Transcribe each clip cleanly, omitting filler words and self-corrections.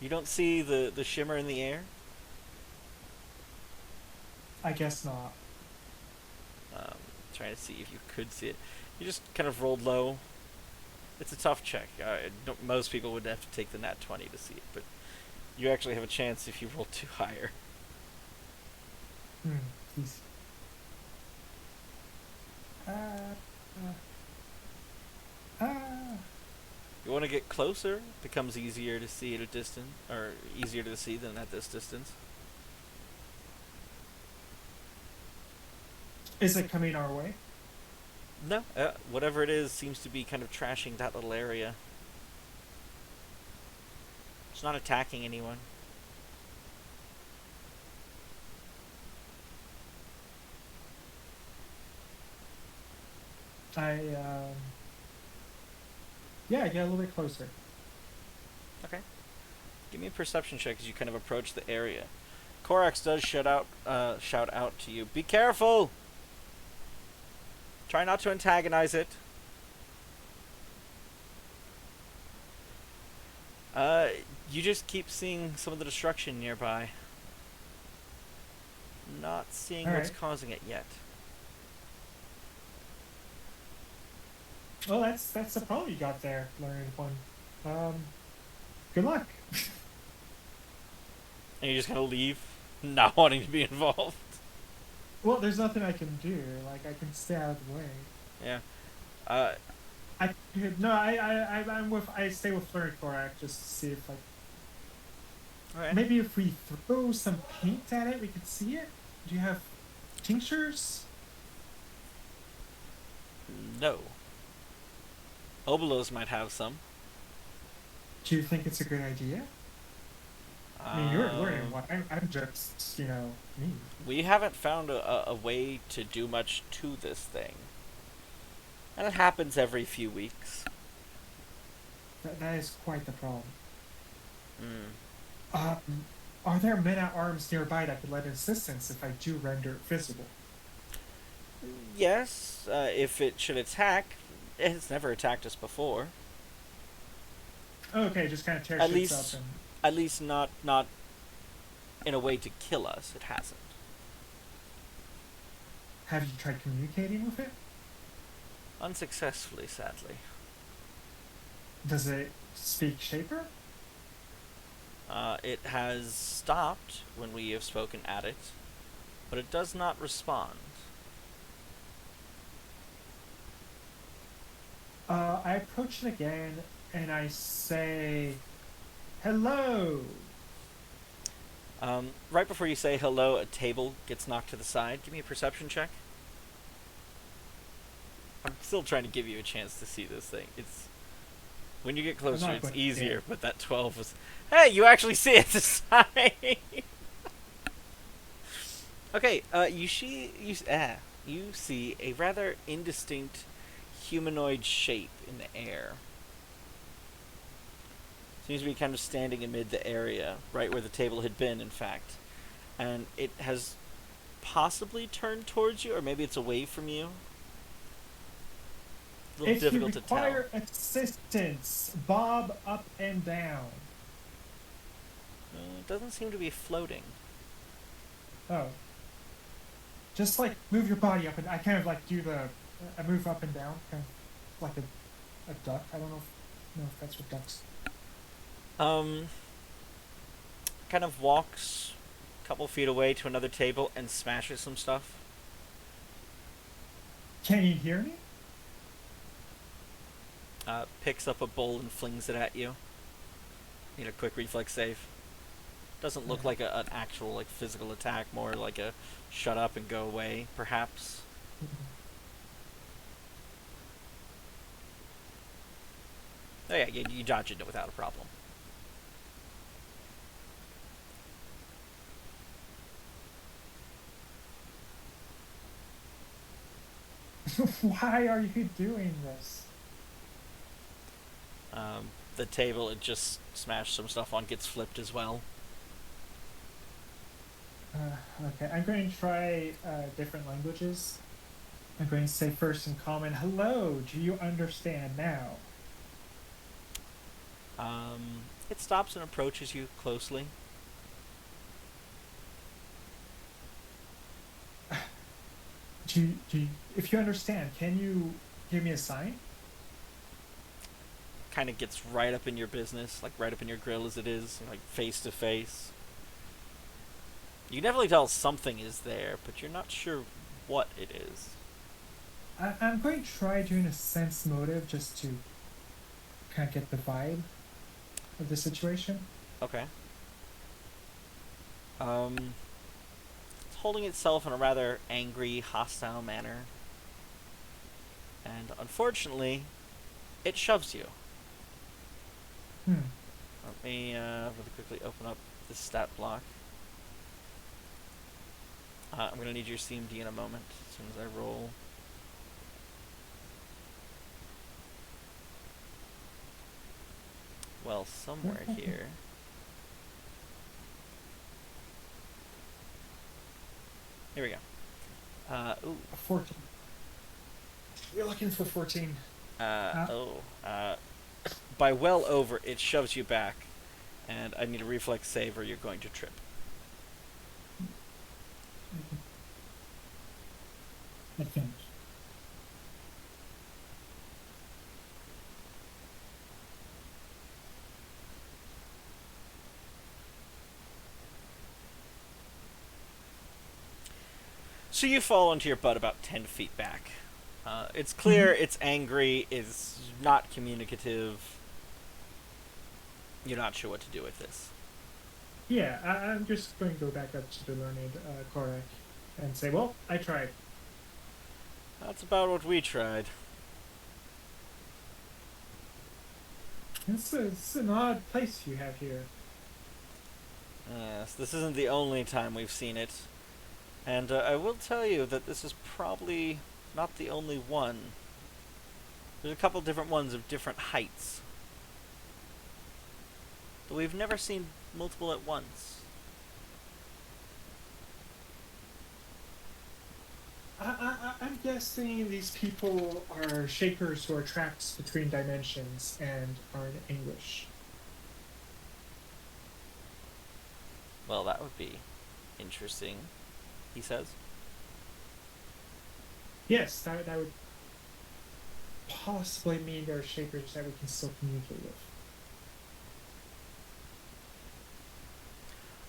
You don't see the shimmer in the air? I guess not. Um, Trying to see if you could see it. You just kind of rolled low. It's a tough check. Most people would have to take the nat 20 to see it, but you actually have a chance if you roll too higher. Please. Uh, uh, ah. You want to get closer? It becomes easier to see at a distance, or easier to see than at this distance. Is it coming our way? No, whatever it is seems to be kind of trashing that little area. It's not attacking anyone. I, yeah, get a little bit closer. Okay. Give me a perception check as you kind of approach the area. Korax does shout out to you. Be careful! Try not to antagonize it. Uh, you just keep seeing some of the destruction nearby. Not seeing All what's right. causing it yet. Well, that's the problem you got there, learning one. Good luck. And you just kind of leave, not wanting to be involved. Well, there's nothing I can do. Like I can stay out of the way. Yeah. Uh, I no, I'm with. I stay with Flurry Korak just to see if like okay. maybe if we throw some paint at it, we could see it. Do you have tinctures? No. Obolos might have some. Do you think it's a good idea? I mean, you're learning Um, one. I'm just, me. we haven't found a way to do much to this thing. And it happens every few weeks. That is quite the problem. Mm. Um, are there men at arms nearby that could lend assistance if I do render it visible? Yes, if it should attack, it's never attacked us before. Okay, just kind of tear At shits up least, and. at least not in a way to kill us. It hasn't. Have you tried communicating with it? Unsuccessfully, sadly. Does it speak Shaper? It has stopped when we have spoken at it, but it does not respond. I approach it again and I say, "Hello." Right before you say hello, a table gets knocked to the side. Give me a perception check. I'm still trying to give you a chance to see this thing. It's when you get I'm closer, not it's going to see easier. it. But that 12 was, hey, you actually see it this time. Okay, you see a rather indistinct humanoid shape in the air. Seems to be kind of standing amid the area, right where the table had been, in fact. And it has possibly turned towards you, or maybe it's away from you. A little If you difficult to tell. require assistance, bob up and down. It doesn't seem to be floating. Oh, just like move your body up and I kind of like do the I move up and down, kind of like a duck. I don't know if that's what ducks. Um, Kind of walks a couple feet away to another table and smashes some stuff. Can you hear me? Picks up a bowl and flings it at you. Need a quick reflex save. Doesn't look like an actual like physical attack, more like a shut up and go away, perhaps. Oh yeah, you dodge it without a problem. Why are you doing this? The table it just smashed some stuff on gets flipped as well. Okay, I'm going to try different languages. I'm going to say first in common, hello, do you understand now? It stops and approaches you closely. If you understand, can you give me a sign? Kind of gets right up in your business, like right up in your grill as it is, like face to face. You can definitely tell something is there, but you're not sure what it is. I'm going to try doing a sense motive just to kind of get the vibe of the situation. Okay. It's holding itself in a rather angry, hostile manner. And unfortunately, it shoves you. Hmm. Let me really quickly open up this stat block. I'm going to need your CMD in a moment, as soon as I roll. Well, somewhere here. Here we go. Ooh. 14. You're looking for 14. By well over, it shoves you back, and I need a reflex save or you're going to trip. I think. So you fall onto your butt about 10 feet back. It's clear, Mhm. it's angry, it's not communicative. You're not sure what to do with this. Yeah, I'm just going to go back up to the learned Korak and say, well, I tried. That's about what we tried. It's an odd place you have here. Yes, this isn't the only time we've seen it. And I will tell you that this is probably not the only one. There's a couple different ones of different heights. But we've never seen multiple at once. I'm guessing these people are shapers who are trapped between dimensions and are in anguish. Well, that would be interesting, he says. Yes, that would possibly mean there are shapers that we can still communicate with.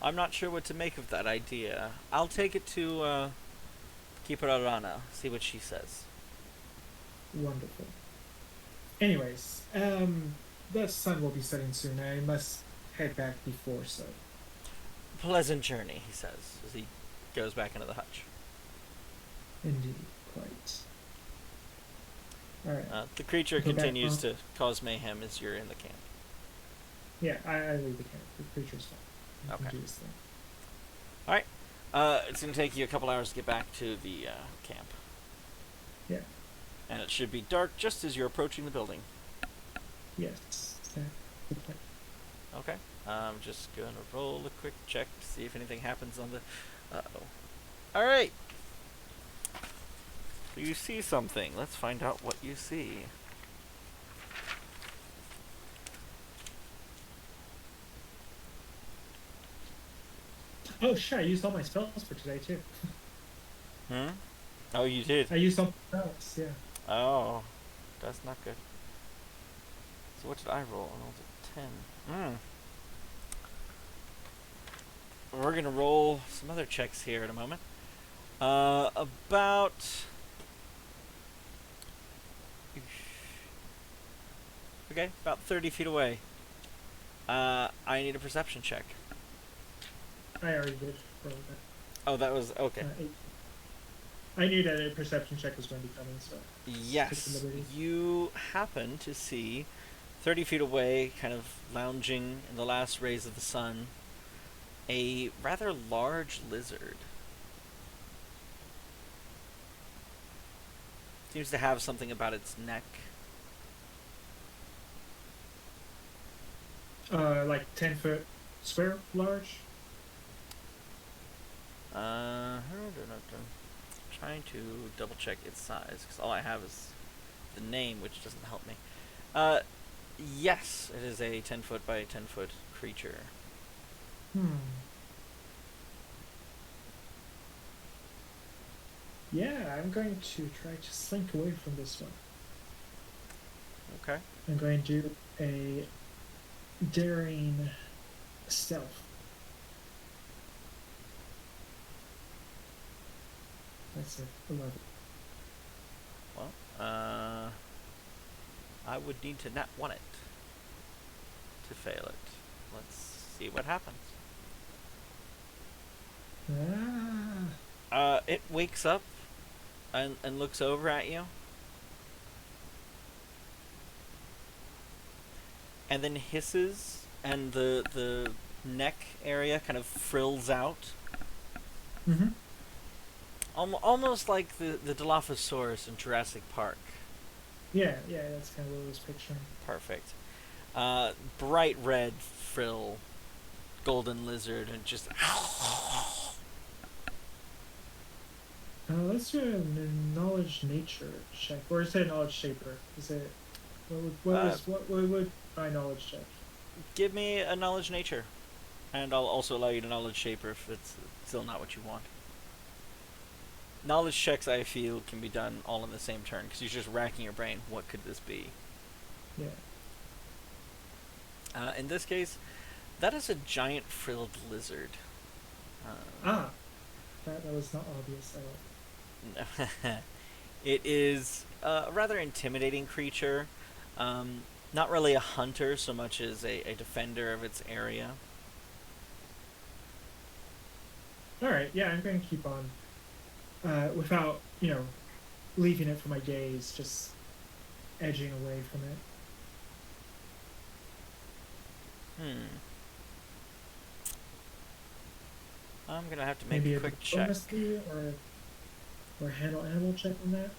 I'm not sure what to make of that idea. I'll take it to Keeper Arana, see what she says. Wonderful. Anyways, the sun will be setting soon. I must head back before so. Pleasant journey, he says, as he goes back into the hutch. Indeed, quite. All right. The creature Go back continues on. to cause mayhem as you're in the camp. Yeah, I leave the camp. The creature's fine. He Okay. can do his thing. Alright. It's going to take you a couple hours to get back to the camp. Yeah. And it should be dark just as you're approaching the building. Yes. Good point. Okay. I'm just going to roll a quick check to see if anything happens on the... Uh-oh. Alright. You see something. Let's find out what you see. Oh shit! I used all my spells for today too. Hmm? Oh, you did? I used all my spells. Yeah. Oh. That's not good. So what did I roll? I rolled a 10. We're going to roll some other checks here in a moment. About... Okay, about 30 feet away. I need a perception check. I already did. Roll that. Oh, that was... Okay. 8. I knew that a perception check was going to be coming, so. Yes, you happen to see 30 feet away, kind of lounging in the last rays of the sun, a rather large lizard. Seems to have something about its neck. Like 10-foot square large. Trying to double check its size because all I have is the name, which doesn't help me. Yes, it is a 10-foot by 10-foot creature. Hmm. Yeah, I'm going to try to slink away from this one. Okay. I'm going to do a daring stealth. That's it. 11. Well, I would need to not want it to fail it. Let's see what happens. Ah. It wakes up and looks over at you, and then hisses, and the neck area kind of frills out, Mm-hmm. almost like the Dilophosaurus in Jurassic Park. Yeah, yeah, that's kind of what I was picturing. Perfect. Bright red frill, golden lizard, and just Let's do a knowledge nature check, or is it a knowledge shaper? Is it what would my knowledge check? give me a knowledge nature, and I'll also allow you to knowledge shaper if it's still not what you want. Knowledge checks, I feel, can be done all in the same turn because you're just racking your brain. What could this be? Yeah. In this case, that is a giant frilled lizard. Ah, that was not obvious at all. It is a rather intimidating creature. Not really a hunter so much as a defender of its area. All right, yeah, I'm going to keep on without leaving it for my gaze, just edging away from it. Hmm. I'm gonna have to make Maybe a a quick check. diplomacy or handle animal check on that.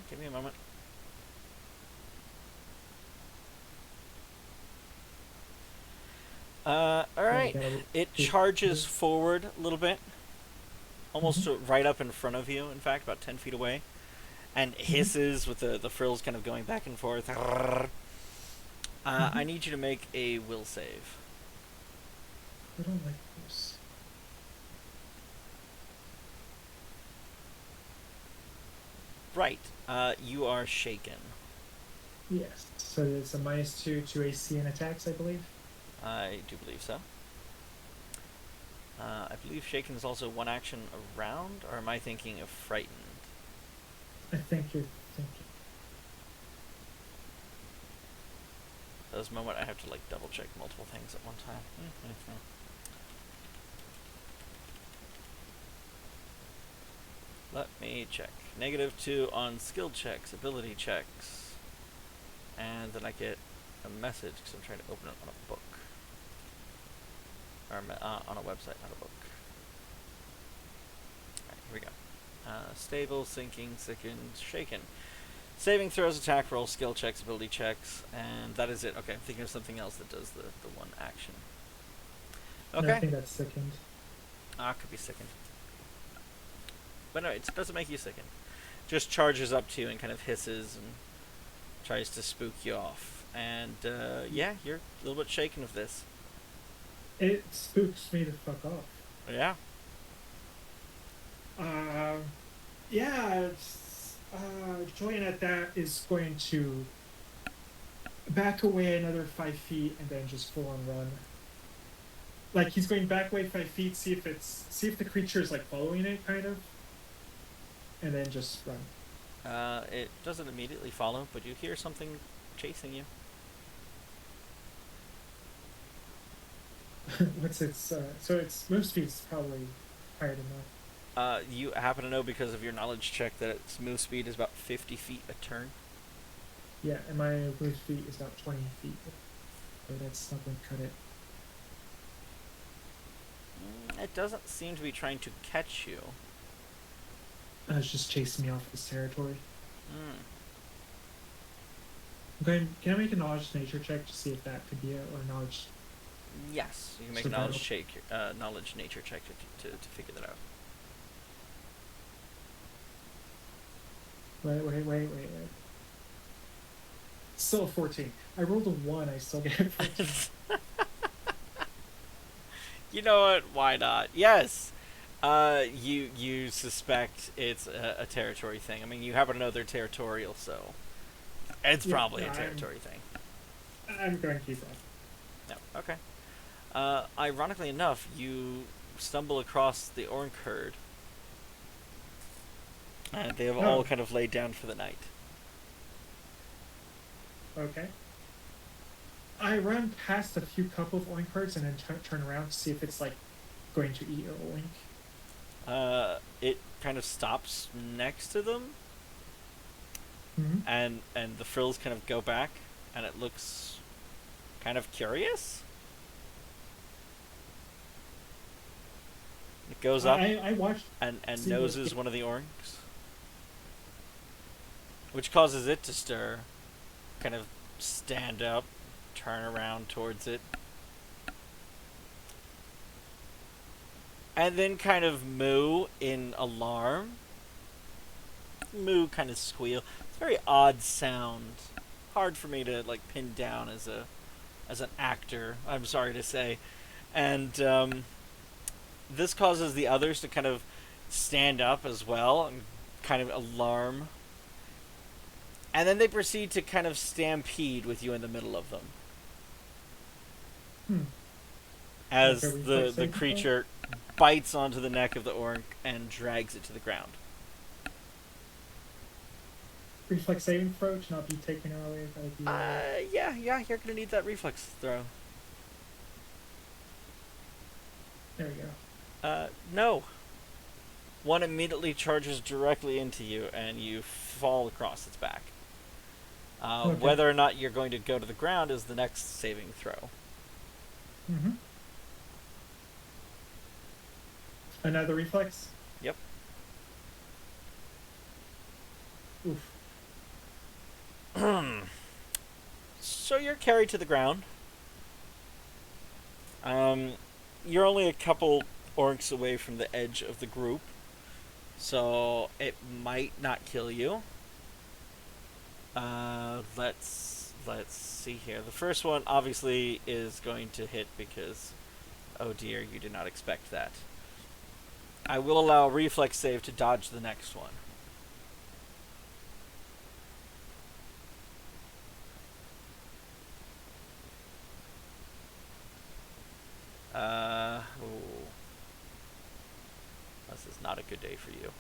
Give me a moment. Alright. It charges forward a little bit. Almost right up in front of you, in fact, about 10 feet away. And hisses with the frills kind of going back and forth. I need you to make a will save. I don't like this. Right. You are shaken. Yes. So it's a -2 to AC and attacks, I believe. I do believe so. I believe shaken is also one action around, or am I thinking of frightened? I think you're thinking. There's a moment I have to like double check multiple things at one time. Let me check. -2 on skill checks, ability checks. And then I get a message because I'm trying to open it on a book. Or on a website, not a book. Alright, here we go. Stable, sinking, sickened, shaken. Saving throws, attack rolls, skill checks, ability checks, and that is it. Okay, I'm thinking of something else that does the one action. Okay. No, I think that's sickened. Could be sickened. But no, it doesn't make you sickened. Just charges up to you and kind of hisses and tries to spook you off. And yeah, you're a little bit shaken of this. It spooks me the fuck off. Yeah. Yeah. Julian at that is going to back away another 5 feet and then just full on run. Like he's going back away 5 feet, see if the creature is like following it, kind of, and then just run. It doesn't immediately follow, but you hear something chasing you. What's its so its move speed is probably higher than that. You happen to know because of your knowledge check that its move speed is about 50 feet a turn. Yeah, and my move speed is about 20 feet. So that's not going to cut it. It doesn't seem to be trying to catch you. It's just chasing me off this territory. Mm. Can I make a knowledge nature check to see if that could be it, or knowledge? Yes, you can make a knowledge nature check to figure that out. Wait. Still 14. I rolled a 1, I still get 14. You know what? Why not? Yes. You suspect it's a territory thing. I mean, you happen to know they're territorial, so it's Yeah, probably no, a I'm territory thing. I'm going to keep that. No. Okay. Ironically enough, you stumble across the Orc herd, and they have all Oh, kind of laid down for the night. okay. I run past a few couple of oink herds and then turn around to see if it's like going to eat an oink. It kind of stops next to them, Mm-hmm. and the frills kind of go back, and it looks kind of curious. It goes up I watched. and See what? noses one of the orcs, which causes it to stir, kind of stand up, turn around towards it, and then kind of moo in alarm. Moo, kind of squeal. It's a very odd sound. Hard for me to like pin down as an actor. I'm sorry to say, and this causes the others to kind of stand up as well and kind of alarm. And then they proceed to kind of stampede with you in the middle of them. Hmm. Like a As reflex the saving throw? creature bites onto the neck of the orc and drags it to the ground. Reflex saving throw to not be taken away by the. Yeah, you're gonna need that reflex throw. There we go. No. One immediately charges directly into you, and you fall across its back. Okay. Whether or not you're going to go to the ground is the next saving throw. Mm-hmm. Another reflex. Yep. Oof. So you're carried to the ground. You're only a couple orcs away from the edge of the group, so it might not kill you. Let's see here. The first one obviously is going to hit because, oh dear, you did not expect that. I will allow a reflex save to dodge the next one. Ooh. This is not a good day for you.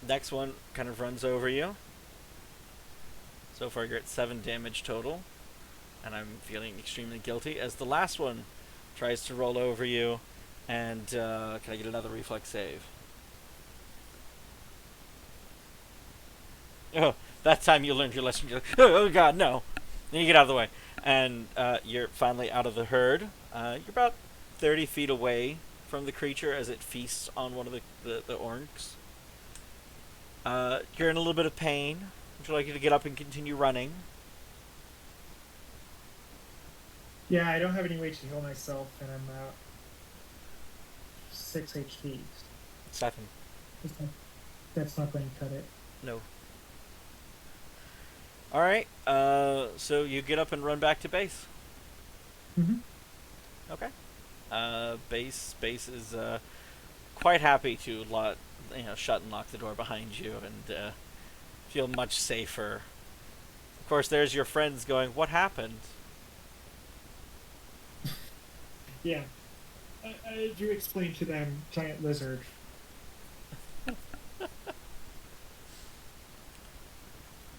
Next one kind of runs over you. So far you're at 7 damage total, and I'm feeling extremely guilty as the last one tries to roll over you, and can I get another reflex save? Oh, that time you learned your lesson. You're like, oh god, no. Then you get out of the way. And you're finally out of the herd. You're about 30 feet away from the creature as it feasts on one of the orcs. You're in a little bit of pain. Would you like you to get up and continue running? Yeah, I don't have any way to heal myself, and I'm at 6 HP. 7. That's not going to cut it. No. Alright, so you get up and run back to base. Mm-hmm. Okay. Base is quite happy to shut and lock the door behind you and feel much safer. Of course, there's your friends going, "What happened?" Yeah. I do explain to them giant lizard.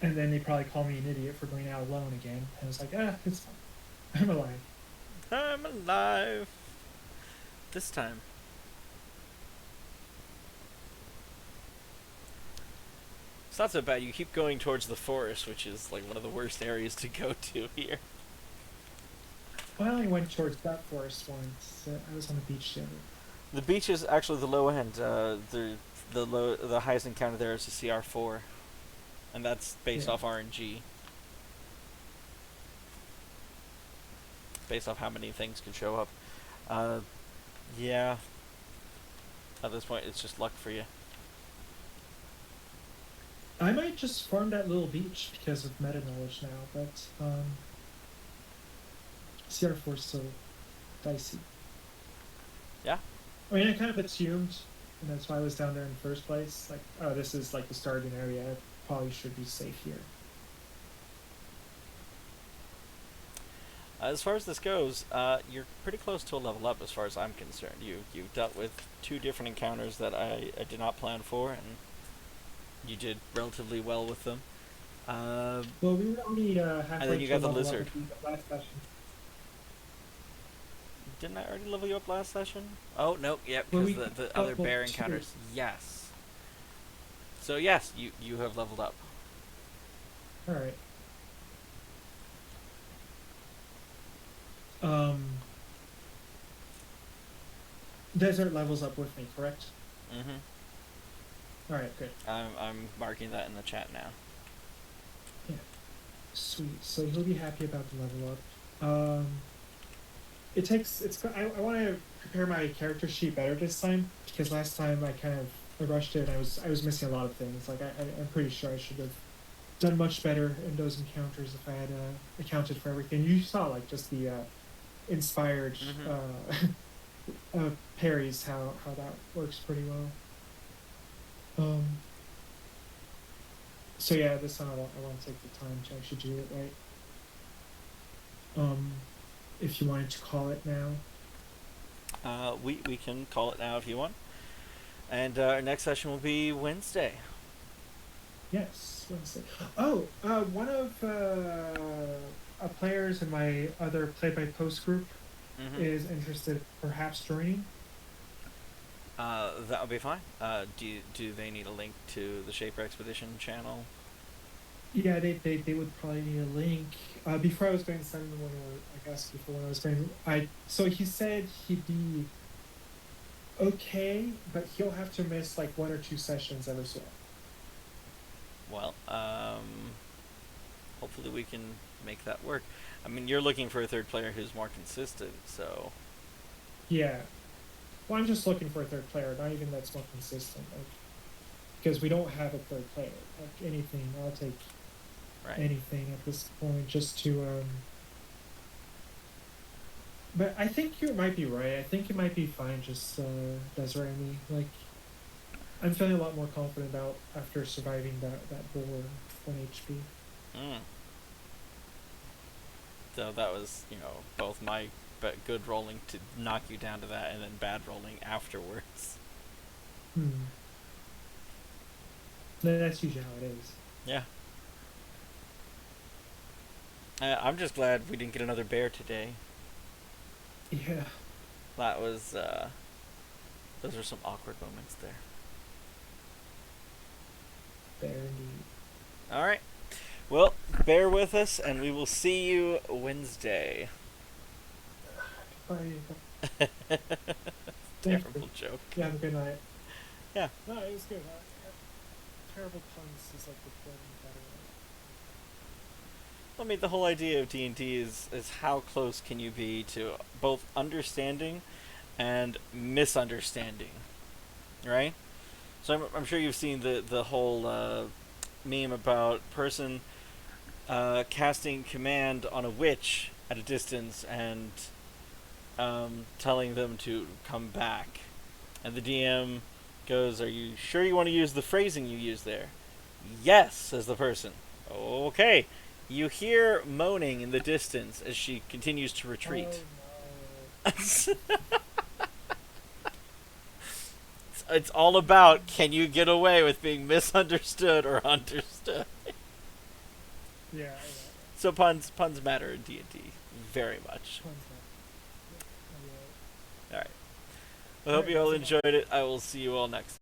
And then they probably call me an idiot for going out alone again. And I was like, it's fine. I'm alive. I'm alive. This time. It's not so bad. You keep going towards the forest, which is like one of the worst areas to go to here. Well, I went towards that forest once. I was on the beach the other. The beach is actually the low end. The highest encounter there is a CR4, and that's based Yeah. off RNG. Based off how many things can show up. Yeah. At this point, it's just luck for you. I might just farm that little beach because of meta knowledge now, but CR4 is so dicey. Yeah. I mean, I kind of assumed, and that's why I was down there in the first place. Like, oh, this is like the starting area. I probably should be safe here. As far as this goes, you're pretty close to a level up as far as I'm concerned. You've dealt with 2 different encounters that I did not plan for, and you did relatively well with them. Well, we were only And then halfway you to a got the level up lizard. at the last session. Didn't I already level you up last session? Oh, no, yep, Well, because we the got other level bear 2. encounters. Yes. So, yes, you have leveled up. All right. Um, Desert levels up with me, correct? Mm-hmm. All right, good. I'm marking that in the chat now. Yeah, sweet. So he'll be happy about the level up. It takes. I want to prepare my character sheet better this time because last time I rushed it. And I was missing a lot of things. Like I'm pretty sure I should have done much better in those encounters if I had accounted for everything. You saw like just the inspired parries, how that works pretty well. So yeah, this time I want to take the time to actually do it right. If you wanted to call it now. We can call it now if you want. And our next session will be Wednesday. Yes, Wednesday. Oh, one of players in my other Play by Post group is interested, perhaps joining. That would be fine. Do they need a link to the Shaper Expedition channel? Yeah, they would probably need a link. Before I was going to send them one, or I guess before when I was going, so he said he'd be okay, but he'll have to miss like 1 or 2 sessions ever so often. Well, hopefully we can make that work. I mean, you're looking for a third player who's more consistent, so... Yeah. Well, I'm just looking for a third player, not even that's more consistent. Like, because we don't have a third player. Like, anything, I'll take anything at this point just to... But I think you might be right. I think it might be fine just Desiree and me. Like, I'm feeling a lot more confident about after surviving that boar 1 HP. So that was, both my good rolling to knock you down to that and then bad rolling afterwards. That's usually how it is. Yeah. I'm just glad we didn't get another bear today. Yeah. That was, those were some awkward moments there. Bear indeed. Alright. Well, bear with us, and we will see you Wednesday. Bye. Terrible joke. Yeah, have a good night. Yeah. No, it was good. Terrible puns is like the point better. I mean, the whole idea of D&D is how close can you be to both understanding and misunderstanding, right? So I'm sure you've seen the whole meme about person casting command on a witch at a distance and telling them to come back. And the DM goes, "Are you sure you want to use the phrasing you use there?" "Yes," says the person. "Okay." You hear moaning in the distance as she continues to retreat. Oh, no. It's all about, can you get away with being misunderstood or understood? Yeah. So puns matter in D&D very much. Alright. I hope you all enjoyed it. I will see you all next time.